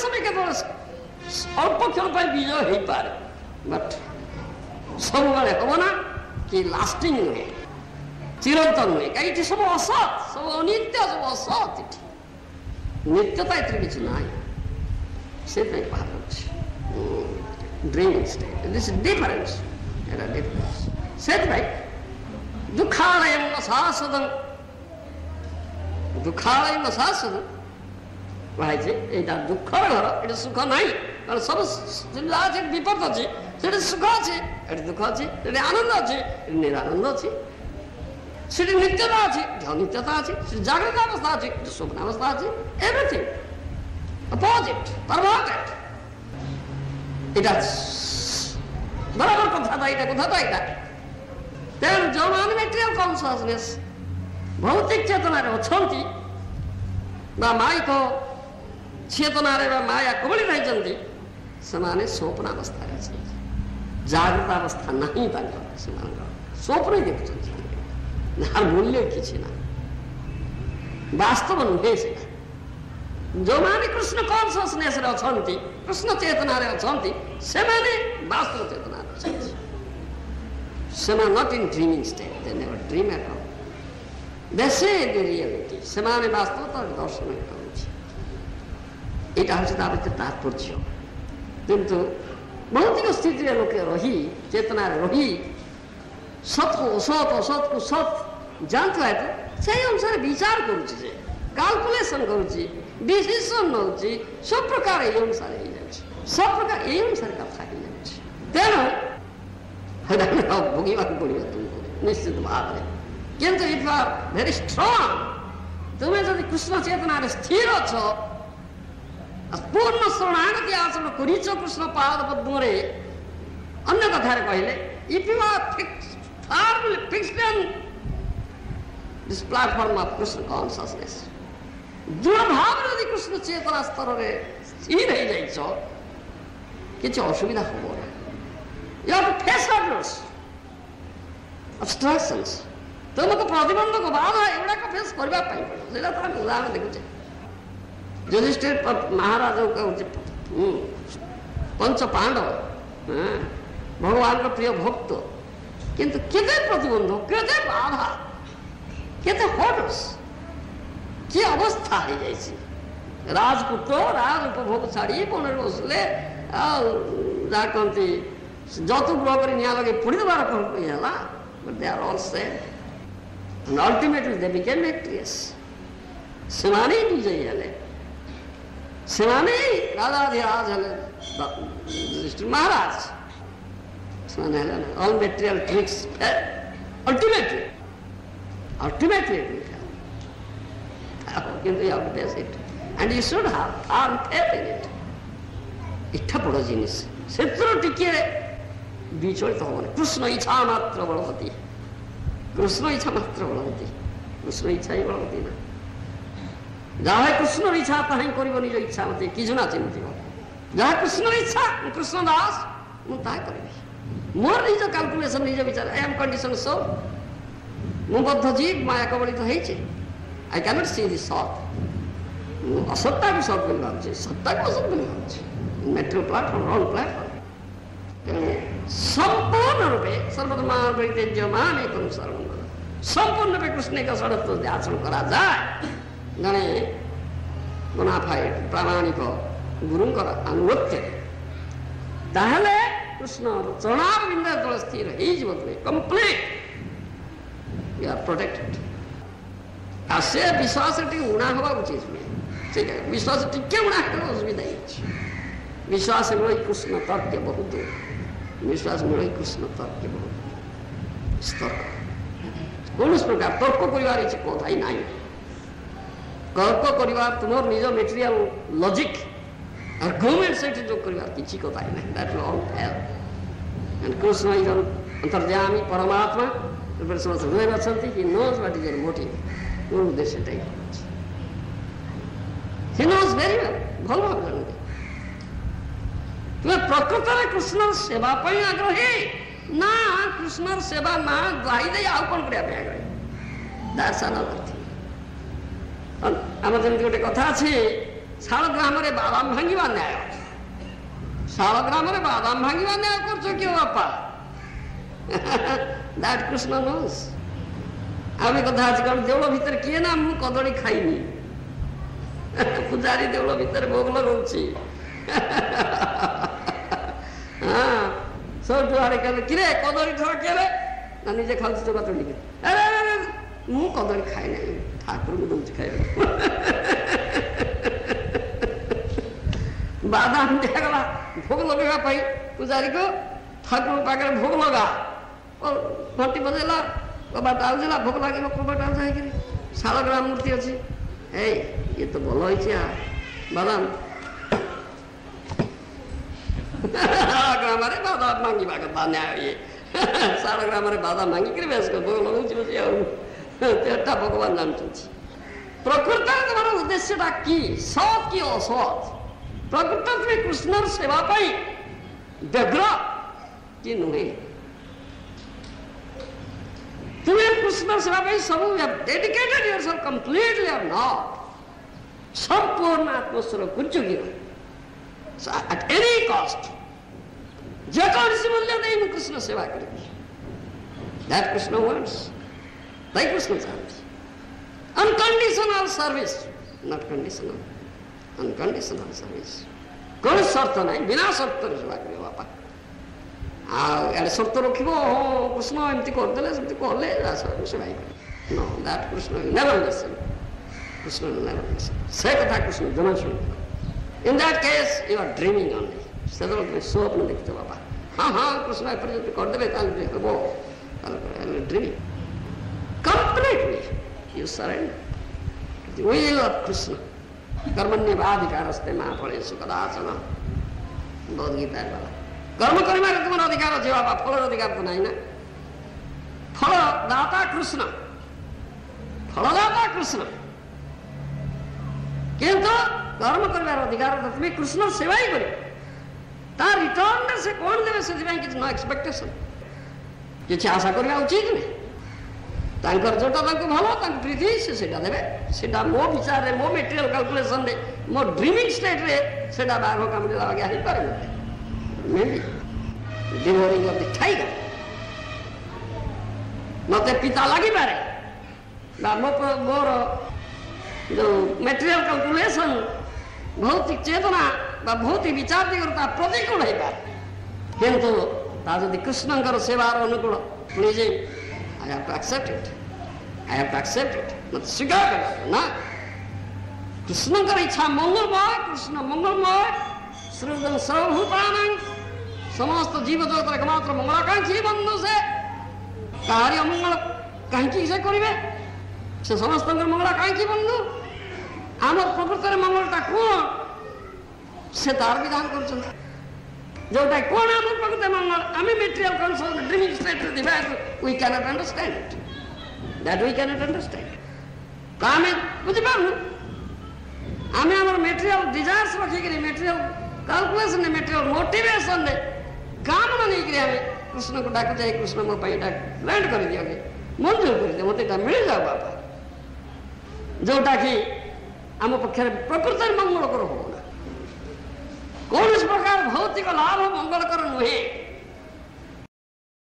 ସମୟ କେତେବେଳେ ଅଳ୍ପ କ୍ଷଣ ପାଇଁ ବିଜୟ ହେଇପାରେ, ବଟ୍ ସବୁବେଳେ ହବ ନା କି ଲାଷ୍ଟିଂ ନୁହେଁ, ଚିରନ୍ତନ ନୁହେଁ। କାହିଁକି ଏଠି ସବୁ ଅସତ୍, ସବୁ ଅନିତ୍ୟ, ସବୁ ଅସତ୍। ଏଠି ନିତ୍ୟତା ଏଥିରେ କିଛି ନାହିଁ, ସେଥିପାଇଁ ବାହାରୁଛି ଡ୍ରିମିଂ ଷ୍ଟେଟ୍। ଦିସ୍ ଡିଫରେନ୍ସ, ଏଟା ଡିଫରେନ୍ସ। ସେଥିପାଇଁ ଦୁଃଖାଳୟ ଶାଶ୍ୱତଂ, ଦୁଃଖାଳୟ ଶାଶ୍ୱତଂ କୁହାଯାଇଛି। ଏଇଟା ଦୁଃଖର ଘର, ଏଠି ସୁଖ ନାହିଁ। କାରଣ ସବୁ ସୁବିଧା ଅଛି, ବିପଦ ଅଛି। ସେଠି ସୁଖ ଅଛି, ଏଠି ଦୁଃଖ ଅଛି। ସେଠି ଆନନ୍ଦ ଅଛି, ଏଠି ନିରାନନ୍ଦ ଅଛି। ସେଠି ନିତ୍ୟତା ଅଛି, ଏଠି ଅନିତ୍ୟତା ଅଛି। ସେଠି ଜାଗ୍ରତ ଅବସ୍ଥା ଅଛି, ଏଠି ସ୍ୱପ୍ନ ଅବସ୍ଥା ଅଛି। Everything opposite, perverted. এটা বরাবর কথা তো এটা, কথা তো এটা। তেଣୁ ଯେଉଁମାନେ ମ୍ୟାଟେରିଆଲ କନସିୟସନେସ୍ ଭୌତିକ ଚେତନାରେ ଅଛନ୍ତି ବା ମାଇକ ଚେତନାରେ ବା ମାୟା କବଳି ରହିଛନ୍ତି, ସେମାନେ ସ୍ୱପ୍ନାବସ୍ଥାରେ ଅଛନ୍ତି। ଜାଗ୍ରତ ଅବସ୍ଥା ନାହିଁ ତାଙ୍କର, ସେମାନଙ୍କର ସ୍ୱପ୍ନ ଦେଖୁଛନ୍ତି, ଯାହାର ମୂଲ୍ୟ କିଛି ନାହିଁ, ବାସ୍ତବ ନୁହେଁ ସେଟା। ଯେଉଁମାନେ କୃଷ୍ଣ କନସିୟସନେସ୍ରେ ଅଛନ୍ତି, କୃଷ୍ଣ ଚେତନାରେ ଅଛନ୍ତି, ସେମାନେ ବାସ୍ତବ ଚେତନାରେ ଅଛନ୍ତି। ସେମାନେ not in dreaming state, they never dream at all, they see the reality. ସେମାନେ ବାସ୍ତବତାର ଦର୍ଶନ କରୁଛି। ଏଇଟା ହେଉଛି ତା ଭିତରେ ତାତ୍ପର୍ଯ୍ୟ। କିନ୍ତୁ ଭୌତିକ ସ୍ଥିତିରେ ଲୋକେ ରହି, ଚେତନାରେ ରହି ସତ୍କୁ ଅସତ୍, ଅସତ୍କୁ ସତ୍ ଜାଣୁଥିବା ହେତୁ ସେଇ ଅନୁସାରେ ବିଚାର କରୁଛି, ଯେ କାଲକୁଲେସନ୍ କରୁଛି, ডিসিশন নেଉଛି, ସବୁ ପ୍ରକାର ଏଇ ଅନୁସାରେ ହେଇଯାଉଛି, ସବୁ ପ୍ରକାର ଏଇ ଅନୁସାରେ କଥା ହେଇଯାଉଛି। ତେଣୁ ଭୋଗିବାକୁ ପଡ଼ିବ ତୁମକୁ ନିଶ୍ଚିତ ଭାବରେ। କିନ୍ତୁ if you are very strong, ତୁମେ ଯଦି କୃଷ୍ଣ ଚେତନାରେ ସ୍ଥିର ଅଛ, ପୂର୍ଣ୍ଣ ଶରଣାଗତି ଆଚରଣ କରିଛ କୃଷ୍ଣ ପାଦ ପଦ୍ମରେ, ଅନ୍ୟ କଥାରେ କହିଲେ if you are firmly fixed on this platform of Krishna consciousness, ଦୃଢ଼ ଭାବରେ ଯଦି କୃଷ୍ଣ ଚେତନା ସ୍ତରରେ ସ୍ଥିର ହେଇଯାଇଛ, କିଛି ଅସୁବିଧା ହବ ନା। You have to face hurdles, obstructions, ତୁମକୁ ପ୍ରତିବନ୍ଧକ ବାଧା ଏଗୁଡ଼ାକ ଫେସ୍ କରିବା ପାଇଁ ପଡ଼ିବ। ସେଇଟା ତ ଆମେ ଉଦାହରଣ ଦେଖୁଛେ। ଯୁଧିଷ୍ଠିର ମହାରାଜ କହୁଛି ପଞ୍ଚ ପାଣ୍ଡବ ଭଗବାନଙ୍କ ପ୍ରିୟ ଭକ୍ତ, କିନ୍ତୁ କେତେ ପ୍ରତିବନ୍ଧକ, କେତେ ବାଧା, କେତେ ହର୍ଡଲ୍ସ, କି ଅବସ୍ଥା ହେଇଯାଇଛି। ରାଜପୁତ୍ର ରାଜ ଉପଭୋଗ ଛାଡ଼ି ବନରେ ବସିଲେ, ଆଉ ଯାହା କହନ୍ତି ଯୌତୁକ ଗୃହ କରି ନିଆଁ ଲଗେଇ ପୋଡ଼ିଦେବାର ଇଏ ହେଲା। But they are all saved. And ultimately they became victorious. ସେମାନେ ହିଁ ବିଜୟୀ ହେଲେ, ସେମାନେ ହିଁ ରାଜାଧିରାଜ ହେଲେ, ଯୁଧିଷ୍ଠିର ମହାରାଜ। ସେମାନେ ହେଲେ all material tricks ultimately it will happen. କିନ୍ତୁ you have to face it and you should have firm faith in it. ଏଇଟା ବଡ଼ ଜିନିଷ, ସେଥିରୁ ଟିକେ ବିଚଳିତ ହବନି। କୃଷ୍ଣ ଇଚ୍ଛା ମାତ୍ର ବଳବତୀ, କୃଷ୍ଣ ଇଚ୍ଛା ମାତ୍ର ବଳବତୀ, କୃଷ୍ଣ ଇଚ୍ଛା ହିଁ ବଳବତୀ ନା। ଯାହା କୃଷ୍ଣର ଇଚ୍ଛା ତାହା ହିଁ କରିବ, ନିଜ ଇଚ୍ଛା ମତେ କିଛି ନା ଚିନ୍ତିବ। ଯାହା କୃଷ୍ଣର ଇଚ୍ଛା, ମୁଁ କୃଷ୍ଣ ଦାସ, ମୁଁ ତାହା କରିବି। ମୋର ନିଜ କାଲକୁଲେସନ, ନିଜ ବିଚାର, ଆଇ ଆମ୍ କଣ୍ଡିସନ୍ ସୋ, ମୁଁ ବଦ୍ଧ ଜୀବ, ମାୟା କବଳିତ ହେଇଛି। I cannot see the sot. ମୁଁ ଅସତ୍ତାକୁ ସତ୍ ବୋଲି ଭାବୁଛି, ସତ୍ତାକୁ ଅସତ୍ ବୋଲି ଭାବୁଛି। ମେଟ୍ରିଆଲ ପ୍ଲାଟଫର୍ମ, ରଙ୍ଗ ପ୍ଲାଟଫର୍ମ। ତେଣୁ ସମ୍ପୂର୍ଣ୍ଣ ରୂପେ ସର୍ବଧର୍ମା ପରିତ୍ୟଜ୍ୟ ମାମ୍ ଏକଂ ଶରଣଂ ବ୍ରଜ, ସମ୍ପୂର୍ଣ୍ଣ ରୂପେ କୃଷ୍ଣଙ୍କ ଷଡ଼ତ୍ଵ ଯଦି ଆଚରଣ କରାଯାଏ, ଜଣେ ବୋନାଫାଏଡ୍ ପ୍ରାମାଣିକ ଗୁରୁଙ୍କର ଆନୁଗତ୍ୟରେ, ତାହେଲେ କୃଷ୍ଣ ଚରଣାରବିନ୍ଦ ତଳେ ସ୍ଥିର ହେଇଯିବ, ତୁମେ କମ୍ପ୍ଲିଟ୍, ୟୁ ଆର୍ ପ୍ରୋଟେକ୍ଟେଡ୍। ଆଉ ସେ ବିଶ୍ୱାସରେ ଟିକେ ଉଣା ହେବା ଉଚିତ ନୁହେଁ। ସେଇଟା ବିଶ୍ୱାସ ଟିକେ ଉଣା ହେଲେ ଅସୁବିଧା ହେଇଛି। ବିଶ୍ୱାସ ମିଳେ କୃଷ୍ଣ ତର୍କ ବହୁତ, ବିଶ୍ୱାସ ମିଳେ କୃଷ୍ଣ ତର୍କ ବହୁତ ସ୍ତର। କୌଣସି ପ୍ରକାର ତର୍କ କରିବାର କିଛି କଥା ହିଁ ନାହିଁ। ତର୍କ କରିବା ତୁମର ନିଜ ମେଟେରିଆଲ ଲଜିକ୍ ଆର୍ଗୁମେଣ୍ଟ ସେଇଠି ଯୋଗ କରିବାର କିଛି କଥା ହିଁ ନାହିଁ। That will all fail. And Krishna is ଅନ୍ତର୍ଯାମୀ ପରମାତ୍ମା, ସମସ୍ତେ ହୃଦୟରେ ଅଛନ୍ତି। He knows what is your motive, ମୋର ଉଦ୍ଦେଶ୍ୟଟା ହିଁ ଅଛି। ହି ନୋଜ୍ ଭେରି ୱେଲ୍, ଭଲ ଭାବେ ଜାଣନ୍ତି। ତୁମେ ପ୍ରକୃତରେ କୃଷ୍ଣର ସେବା ପାଇଁ ଆଗ୍ରହୀ ନା କୃଷ୍ଣର ସେବା ନା ଗାଇ ଦେଇ ଆଉ କ'ଣ କରିବା ପାଇଁ ଆଗ୍ରହୀ? That's another thing. ଆମର ଯେମିତି ଗୋଟେ କଥା ଅଛି, शालग्राम बादाम भांगा न्याय शालग्राम बादाम भांगा न्याय कर क्यों बापा दैट कृष्ण नोस आम कथा आजकल देवल भितर किए ना मु कदली खाइनी पूजारी देवल भितर भोग लगाऊँ हाँ सब आड़े कहले किरे कदली थोड़ा केले ना निजे खाऊ चोका चढ़ी अरे मु कदली खाए ना ठाकुर को दूसरी खाए बादाम दिगला भोग लगे पूजारी को ठाकुर पाखे भोग लगा घंटी बजेला कबाट आउला भोग लगे कबाट आउ जाए शालग्राम मूर्ति अच्छी ए ये तो भल हो बादाम शालग्राम बादाम मांगा कथा न्याय ये शालग्राम बादाम मांगिक बेस भोग लगाऊँ बस भगवान जानते प्रकृत तुम्हारा उद्देश्यटा कि सत कि असत प्रकृत तुम्हें कृष्णर सेवा व्यग्र कि नुहे तुम्हें कृष्ण सेवा सब dedicated yourself completely are not संपूर्ण आत्मस्वरूप कुछ एट एनी कॉस्ट जेकोसी मूल्य नहीं मैं कृष्ण सेवा करेगी that Krishna wants that Krishna चाहते unconditional service not conditional unconditional service कौन शर्त नहीं बिना शर्त सेवा कर बापा आड़े शर्त रख कृष्ण एमती करदे कले सेवा no that Krishna never listen Krishna never listen से कथा कृष्ण जमा शुण in that case you are dreaming only से तुम स्वप्न देखते बाबा हाँ हाँ कृष्ण एपर्यंत करदे dreaming completely you surrender will of Krishna कर्मण्येवाधिकारस्ते मा फलेषु कदाचन भगवद्गीता वाला कर्म कर तुम अधिकार अच्छे बाबा फल अधिकार तो नहीं ना फलदाता कृष्ण किंतु कर्म कर अधिकार तो तुम्हें कृष्ण सेवा ही कर रिटर्न से कौन देवे से नो एक्सपेक्टेशन किसी आशा करवा उचित नहीं जोटा भल प्रीति से देवे मो विचार मो मेटेरियल कैलकुलेशन मो ड्रीमिंग स्टेट रे सेटा बाघ कामुड़ा आगे हो पारे may be devouring of the tiger मत पिता लगी पारे मोर जो मेटेरियल कैलकुलेशन भौतिक चेतना भौतिक विचार दिगता प्रतिकूल हो पाए किंतु जदि कृष्णकर सेवार अनुकूल please I have to accept it. I have to accept it. मत स्वीकार कर ना कृष्ण का इच्छा मंगलमय कृष्ण मंगलमय सृजन सर्वभूतानां समस्त जीव जगत एकमात्र मंगलाकांक्षी बंधु से कार्य मंगल कहीं से करेंगे से समस्त मंगलाकांक्षी बंधु आम प्रकृत मंगलटा कौन से तार विधान कर जोटा कौन आम प्रकृत मंगल आम material concern dreaming state we cannot understand it that we cannot understand आम बुझीपारू आम आम मेटेरियल डिजायर्स रखिक मेटेरियल कैलकुलेशन मेटेरियल मोटिवेशन काम नहीं कृष्ण को डाक जाए कृष्ण मो ग्रांट कर दिया मंजूर कर दिया मत मिल जाओ बाबा जोटा कि आम पक्षे प्रकृत मंगलकर हो कौन प्रकार भौतिक लाभ मंगलकर नुहे